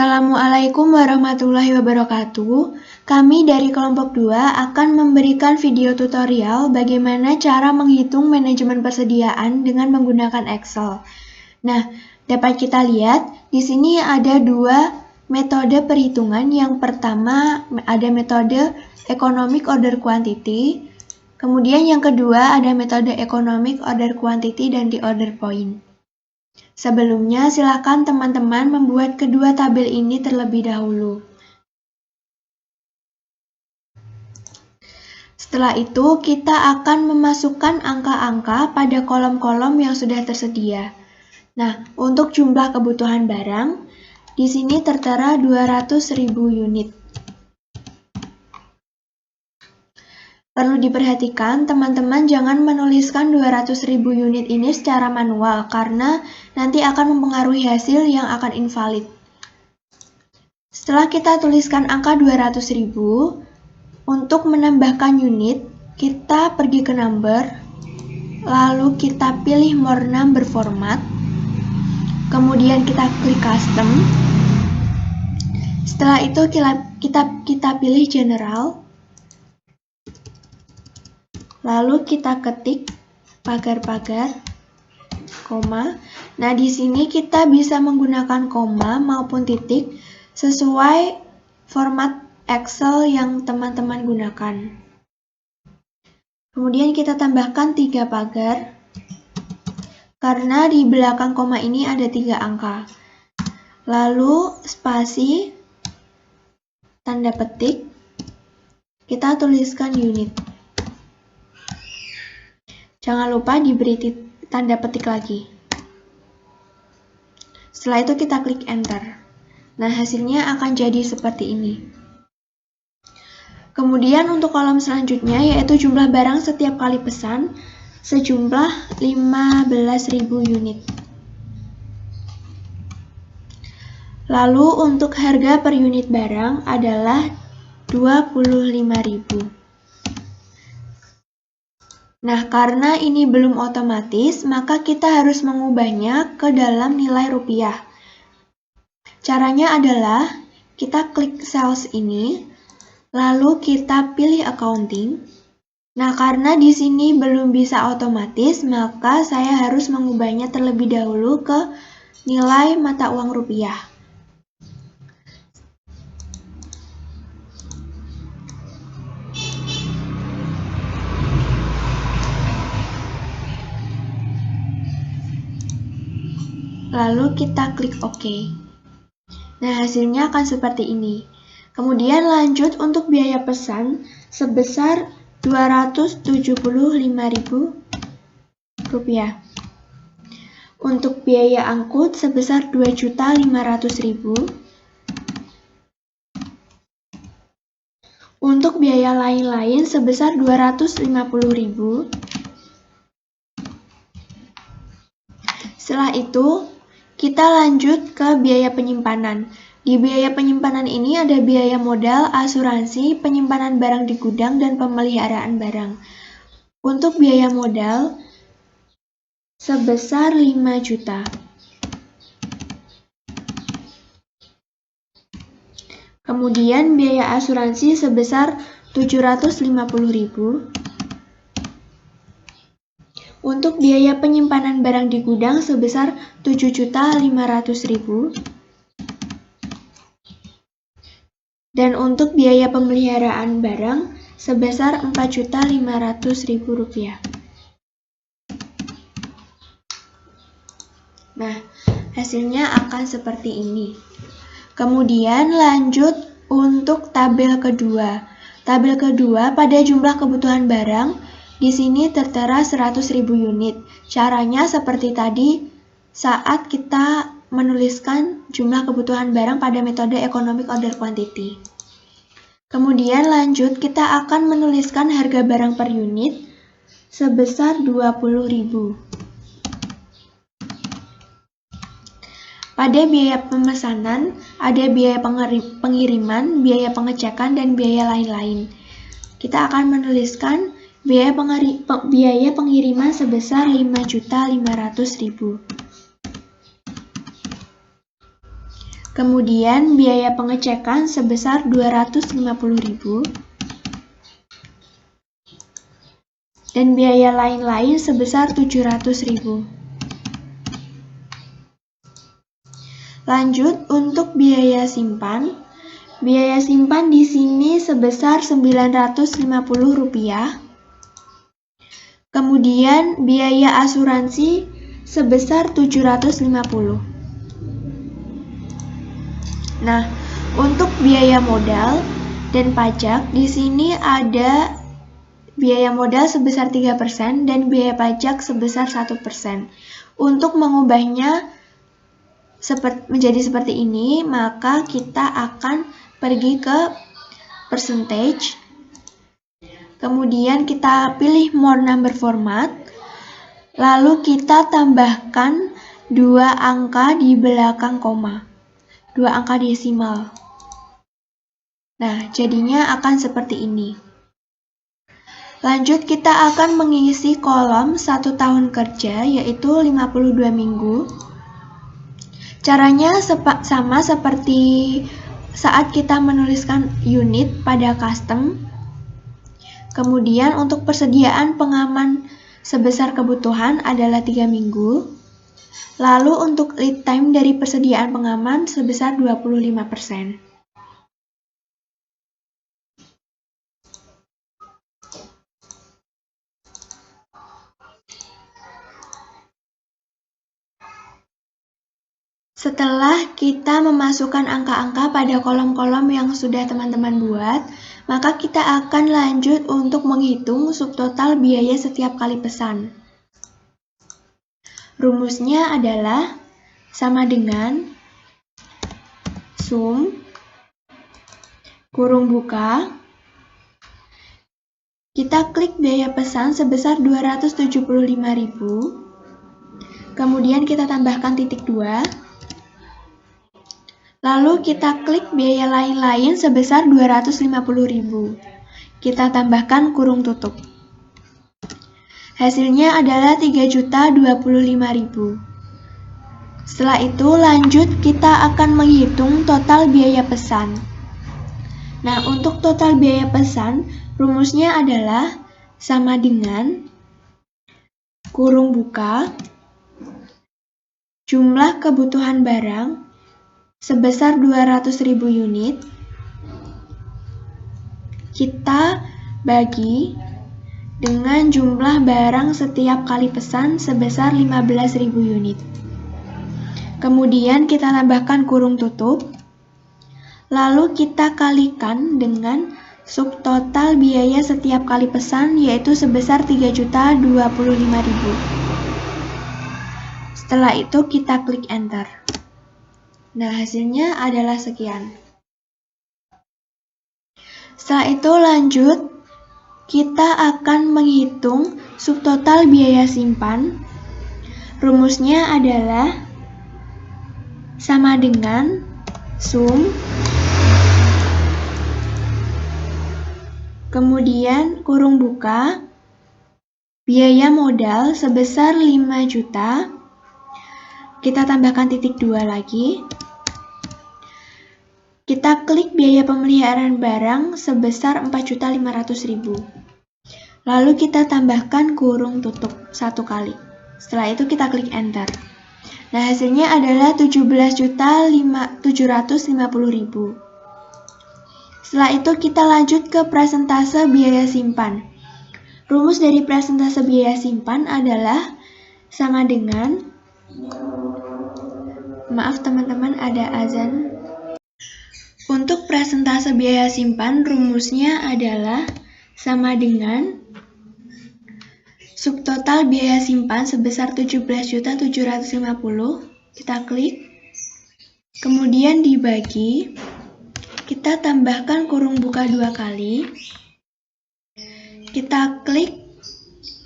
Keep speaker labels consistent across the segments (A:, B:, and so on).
A: Assalamualaikum warahmatullahi wabarakatuh. Kami dari kelompok 2 akan memberikan video tutorial bagaimana cara menghitung manajemen persediaan dengan menggunakan Excel. Nah, dapat kita lihat di sini ada dua metode perhitungan. Yang pertama ada metode Economic Order Quantity. Kemudian yang kedua ada metode Economic Order Quantity dan di order point. Sebelumnya, silakan teman-teman membuat kedua tabel ini terlebih dahulu. Setelah itu, kita akan memasukkan angka-angka pada kolom-kolom yang sudah tersedia. Nah, untuk jumlah kebutuhan barang, di sini tertera 200.000 unit. Perlu diperhatikan, teman-teman jangan menuliskan 200.000 unit ini secara manual, karena nanti akan mempengaruhi hasil yang akan invalid. Setelah kita tuliskan angka 200.000, untuk menambahkan unit, kita pergi ke number, lalu kita pilih more number format, kemudian kita klik custom. Setelah itu kita pilih general. Lalu kita ketik pagar-pagar, koma. Nah, di sini kita bisa menggunakan koma maupun titik sesuai format Excel yang teman-teman gunakan. Kemudian kita tambahkan 3 pagar, karena di belakang koma ini ada 3 angka. Lalu spasi, tanda petik, kita tuliskan unit. Jangan lupa diberi tanda petik lagi. Setelah itu kita klik enter. Nah, hasilnya akan jadi seperti ini. Kemudian untuk kolom selanjutnya yaitu jumlah barang setiap kali pesan sejumlah 15.000 unit. Lalu untuk harga per unit barang adalah 25.000. Nah, karena ini belum otomatis, maka kita harus mengubahnya ke dalam nilai rupiah. Caranya adalah kita klik cells ini, lalu kita pilih accounting. Nah, karena di sini belum bisa otomatis, maka saya harus mengubahnya terlebih dahulu ke nilai mata uang rupiah. Lalu kita klik OK. Nah, hasilnya akan seperti ini. Kemudian lanjut untuk biaya pesan sebesar 275.000 rupiah. Untuk biaya angkut sebesar 2.500.000. Untuk biaya lain-lain sebesar 250.000. Setelah itu, kita lanjut ke biaya penyimpanan. Di biaya penyimpanan ini ada biaya modal, asuransi, penyimpanan barang di gudang, dan pemeliharaan barang. Untuk biaya modal sebesar 5 juta. Kemudian biaya asuransi sebesar 750.000. Untuk biaya penyimpanan barang di gudang sebesar 7.500.000. Dan untuk biaya pemeliharaan barang sebesar 4.500.000 rupiah. Nah, hasilnya akan seperti ini. Kemudian lanjut untuk tabel kedua. Tabel kedua pada jumlah kebutuhan barang. Di sini tertera 100.000 unit. Caranya seperti tadi saat kita menuliskan jumlah kebutuhan barang pada metode Economic Order Quantity. Kemudian lanjut kita akan menuliskan harga barang per unit sebesar 20.000. Pada biaya pemesanan ada biaya pengiriman, biaya pengecekan, dan biaya lain-lain. Kita akan menuliskan biaya pengiriman sebesar 5.500.000. Kemudian biaya pengecekan sebesar 250.000 dan biaya lain-lain sebesar 700.000. Lanjut untuk biaya simpan. Biaya simpan di sini sebesar Rp950. Kemudian biaya asuransi sebesar 750. Nah, untuk biaya modal dan pajak di sini ada biaya modal sebesar 3% dan biaya pajak sebesar 1%. Untuk mengubahnya menjadi seperti ini, maka kita akan pergi ke percentage. Kemudian kita pilih more number format. Lalu kita tambahkan 2 angka di belakang koma. 2 angka desimal. Nah, jadinya akan seperti ini. Lanjut, kita akan mengisi kolom 1 tahun kerja, yaitu 52 minggu. Caranya sama seperti saat kita menuliskan unit pada custom. Kemudian untuk persediaan pengaman sebesar kebutuhan adalah 3 minggu. Lalu untuk lead time dari persediaan pengaman sebesar 25%. Setelah kita memasukkan angka-angka pada kolom-kolom yang sudah teman-teman buat, maka kita akan lanjut untuk menghitung subtotal biaya setiap kali pesan. Rumusnya adalah sama dengan sum kurung buka. Kita klik biaya pesan sebesar 275.000. Kemudian kita tambahkan titik 2. Lalu kita klik biaya lain-lain sebesar 250.000. Kita tambahkan kurung tutup. Hasilnya adalah 3.025.000. Setelah itu lanjut kita akan menghitung total biaya pesan. Nah, untuk total biaya pesan, rumusnya adalah sama dengan kurung buka jumlah kebutuhan barang sebesar 200.000 unit, kita bagi dengan jumlah barang setiap kali pesan sebesar 15.000 unit. Kemudian kita tambahkan kurung tutup, lalu kita kalikan dengan subtotal biaya setiap kali pesan, yaitu sebesar 3.025.000. Setelah itu kita klik enter. Nah, hasilnya adalah sekian. Setelah itu lanjut, kita akan menghitung subtotal biaya simpan. Rumusnya adalah sama dengan sum, kemudian kurung buka, biaya modal sebesar 5 juta, kita tambahkan titik 2 lagi. Kita klik biaya pemeliharaan barang sebesar 4.500.000. Lalu kita tambahkan kurung tutup 1 kali. Setelah itu kita klik enter. Nah, hasilnya adalah 17.750.000. Setelah itu kita lanjut ke persentase biaya simpan. Rumus dari persentase biaya simpan adalah sama dengan, maaf teman-teman, ada azan. Untuk persentase biaya simpan, rumusnya adalah sama dengan subtotal biaya simpan sebesar 17.750. Kita klik. Kemudian dibagi. Kita tambahkan kurung buka 2 kali. Kita klik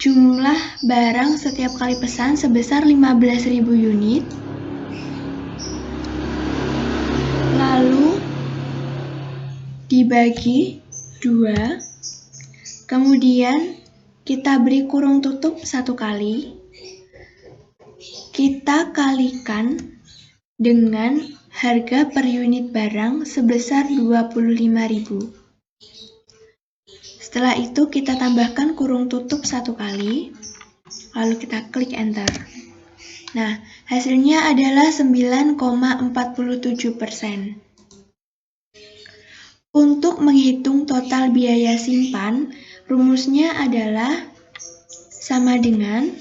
A: jumlah barang setiap kali pesan sebesar 15.000 unit. Lalu dibagi 2, kemudian kita beri kurung tutup 1 kali, kita kalikan dengan H harga per unit barang sebesar 25.000. Setelah itu kita tambahkan kurung tutup 1 kali, lalu kita klik enter. Nah, hasilnya adalah 9,47%. Untuk menghitung total biaya simpan, rumusnya adalah sama dengan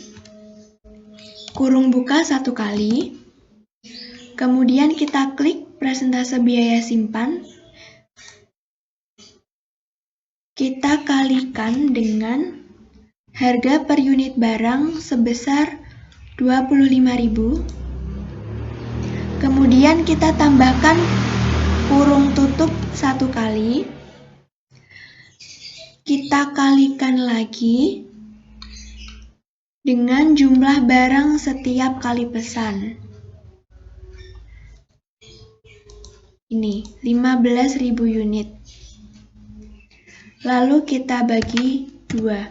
A: kurung buka 1 kali, kemudian kita klik persentase biaya simpan, kita kalikan dengan harga per unit barang sebesar 25.000, kemudian kita tambahkan kurung tutup 1 kali, kita kalikan lagi dengan jumlah barang setiap kali pesan. Ini 15.000 unit. Lalu kita bagi 2.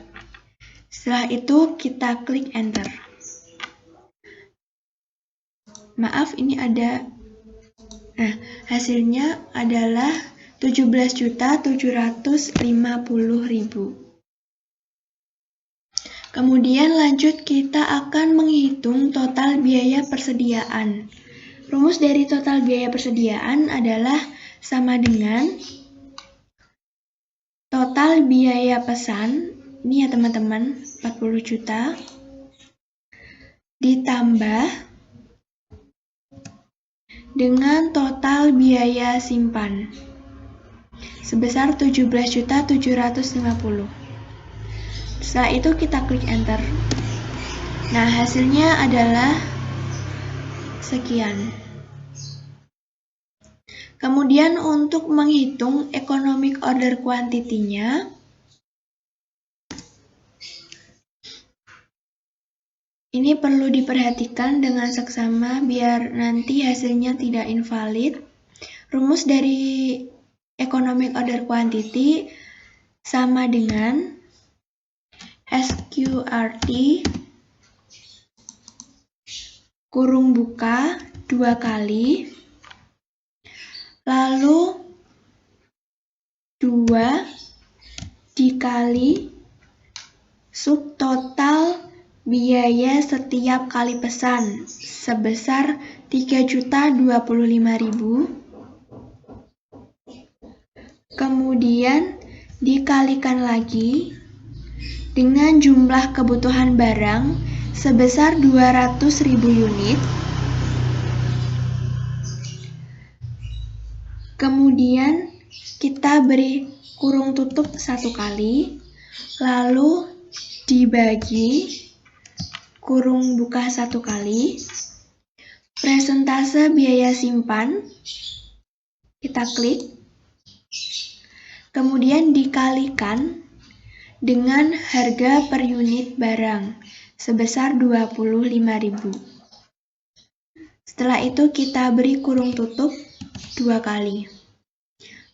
A: Setelah itu kita klik enter. Maaf, ini ada. Nah, hasilnya adalah 17.750.000. Kemudian lanjut kita akan menghitung total biaya persediaan. Rumus dari total biaya persediaan adalah sama dengan total biaya pesan, ini ya teman-teman, 40 juta, ditambah dengan total biaya simpan sebesar 17.750. Setelah itu kita klik enter. Nah, hasilnya adalah sekian. Kemudian untuk menghitung economic order quantity-nya, ini perlu diperhatikan dengan seksama biar nanti hasilnya tidak invalid. Rumus dari economic order quantity sama dengan SQRT kurung buka 2 kali, lalu 2 dikali subtotal biaya setiap kali pesan sebesar 3.025.000, kemudian dikalikan lagi dengan jumlah kebutuhan barang sebesar 200.000 unit, kemudian kita beri kurung tutup 1 kali, lalu dibagi kurung buka 1 kali, presentase biaya simpan, kita klik, kemudian dikalikan dengan harga per unit barang sebesar 25.000. Setelah itu kita beri kurung tutup 2 kali,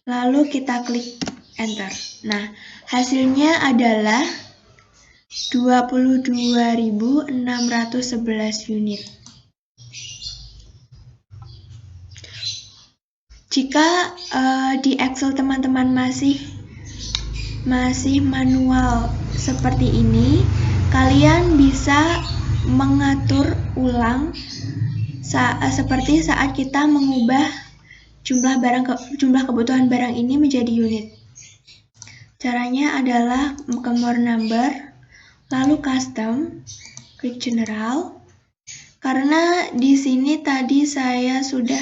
A: lalu kita klik enter. Nah, hasilnya adalah 22.611 unit. Jika di Excel teman-teman masih manual seperti ini, kalian bisa mengatur ulang seperti saat kita mengubah jumlah kebutuhan barang ini menjadi unit. Caranya adalah ke more number, lalu custom, klik general. Karena di sini tadi saya sudah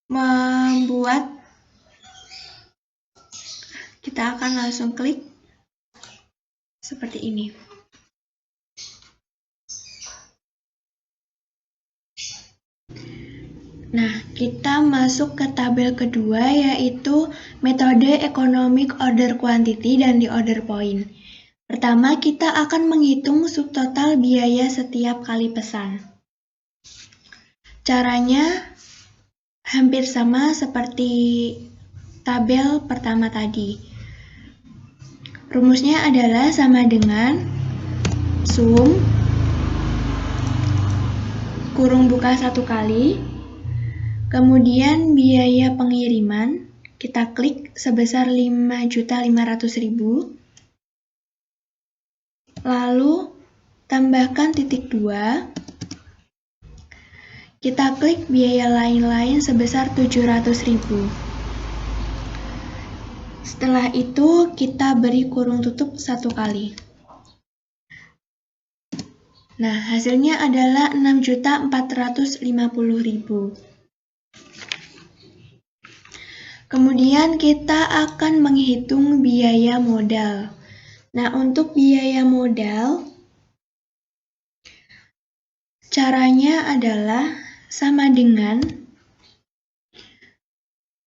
A: membuat, kita akan langsung klik seperti ini. Nah, kita masuk ke tabel kedua, yaitu metode economic order quantity dan di order point. Pertama, kita akan menghitung subtotal biaya setiap kali pesan. Caranya hampir sama seperti tabel pertama tadi. Rumusnya adalah sama dengan sum kurung buka 1 kali, kemudian biaya pengiriman, kita klik sebesar 5.500.000, lalu tambahkan titik 2, kita klik biaya lain-lain sebesar 700.000. Setelah itu kita beri kurung tutup 1 kali. Nah, hasilnya adalah 6.450.000. Kemudian kita akan menghitung biaya modal. Nah, untuk biaya modal, caranya adalah sama dengan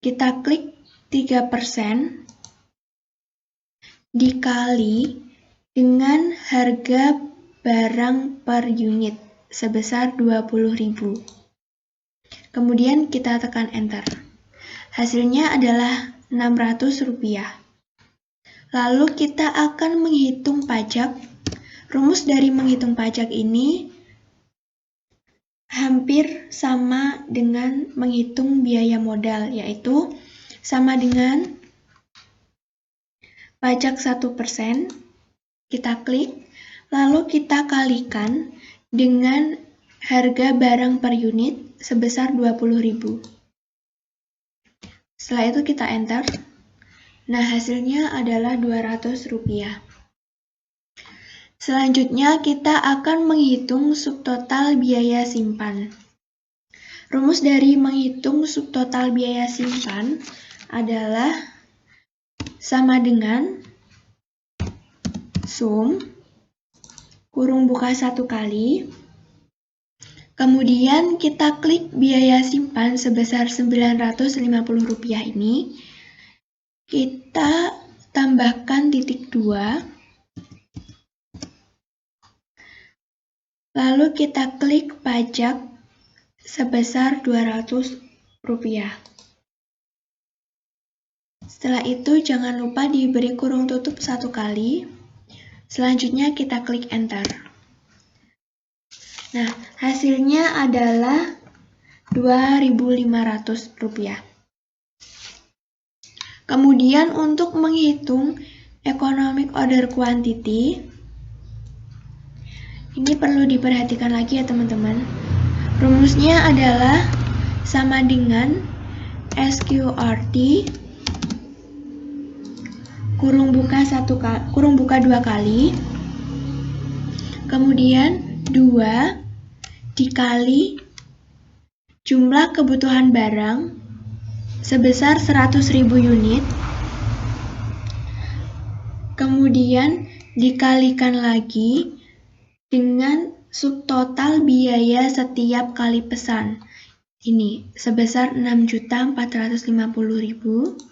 A: kita klik 3% dikali dengan harga barang per unit sebesar 20.000. Kemudian kita tekan enter. Hasilnya adalah Rp600. Lalu kita akan menghitung pajak. Rumus dari menghitung pajak ini hampir sama dengan menghitung biaya modal, yaitu sama dengan pajak 1%, kita klik, lalu kita kalikan dengan harga barang per unit sebesar 20.000. Setelah itu kita enter. Nah, hasilnya adalah Rp200. Selanjutnya kita akan menghitung subtotal biaya simpan. Rumus dari menghitung subtotal biaya simpan adalah sama dengan sum kurung buka 1 kali, kemudian kita klik biaya simpan sebesar Rp950 ini, kita tambahkan titik 2, lalu kita klik pajak sebesar Rp200. Setelah itu jangan lupa diberi kurung tutup 1 kali. Selanjutnya kita klik enter. Nah, hasilnya adalah Rp2.500. Kemudian untuk menghitung economic order quantity, ini perlu diperhatikan lagi ya teman-teman. Rumusnya adalah sama dengan SQRT kurung buka 2 kali, kemudian 2 dikali jumlah kebutuhan barang sebesar 100.000 unit, kemudian dikalikan lagi dengan subtotal biaya setiap kali pesan. Ini sebesar 6.450.000.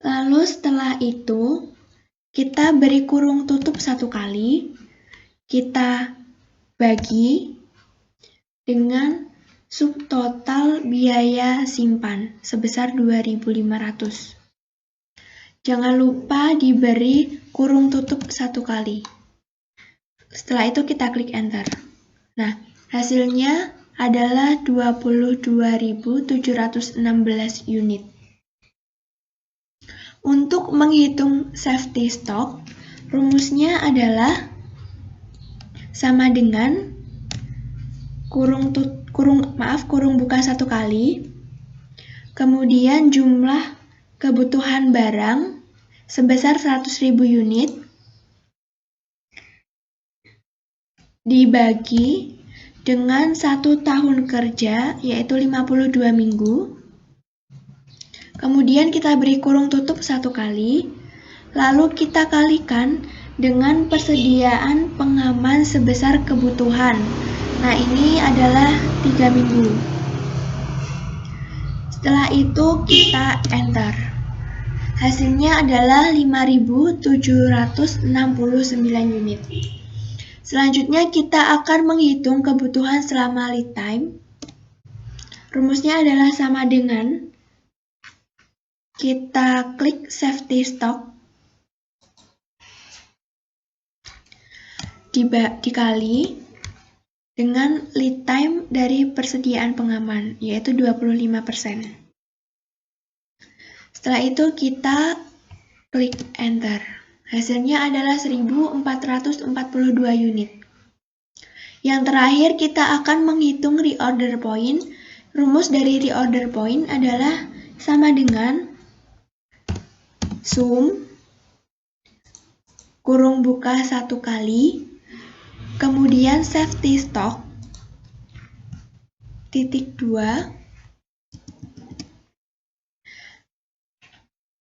A: Lalu setelah itu, kita beri kurung tutup 1 kali, kita bagi dengan subtotal biaya simpan sebesar 2.500. Jangan lupa diberi kurung tutup 1 kali. Setelah itu kita klik enter. Nah, hasilnya adalah 22.716 unit. Untuk menghitung safety stock, rumusnya adalah sama dengan kurung buka 1 kali, kemudian jumlah kebutuhan barang sebesar 100.000 unit dibagi dengan 1 tahun kerja, yaitu 52 minggu. Kemudian kita beri kurung tutup 1 kali, lalu kita kalikan dengan persediaan pengaman sebesar kebutuhan. Nah, ini adalah 3 minggu. Setelah itu kita enter. Hasilnya adalah 5.769 unit. Selanjutnya kita akan menghitung kebutuhan selama lead time. Rumusnya adalah sama dengan kita klik safety stock dikali dengan lead time dari persediaan pengaman, yaitu 25%. Setelah itu kita klik enter. Hasilnya adalah 1442 unit. Yang terakhir kita akan menghitung reorder point. Rumus dari reorder point adalah sama dengan sum kurung buka 1 kali, kemudian safety stock titik 2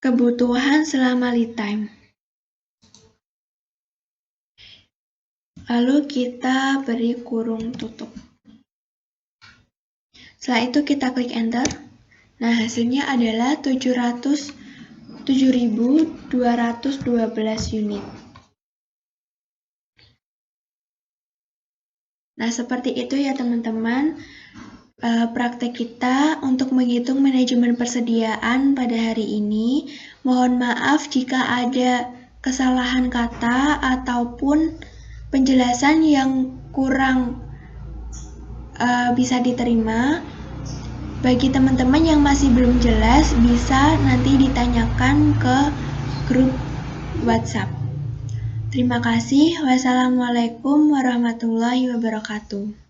A: kebutuhan selama lead time. Lalu kita beri kurung tutup. Setelah itu kita klik enter. Nah, hasilnya adalah 707.212 unit. Nah, seperti itu ya teman-teman. Praktek kita untuk menghitung manajemen persediaan pada hari ini. Mohon maaf jika ada kesalahan kata ataupun penjelasan yang kurang bisa diterima. Bagi teman-teman yang masih belum jelas, bisa nanti ditanyakan ke grup WhatsApp. Terima kasih. Wassalamualaikum warahmatullahi wabarakatuh.